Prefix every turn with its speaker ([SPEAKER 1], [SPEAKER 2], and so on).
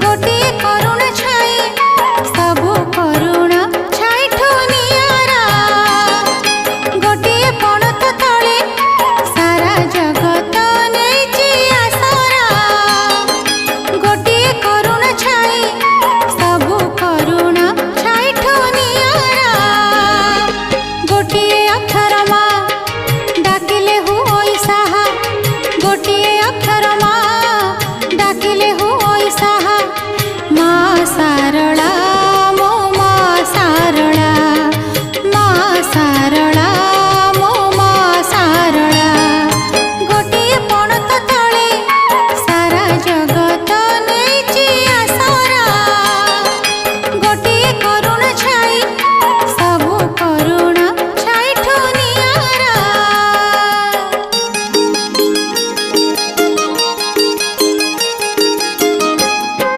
[SPEAKER 1] गोटिए करुण छाई सबु करुण छाईठु नियारा गोटिए पणत तले सारा जगत नेची आसरा गोटिए करुण छाई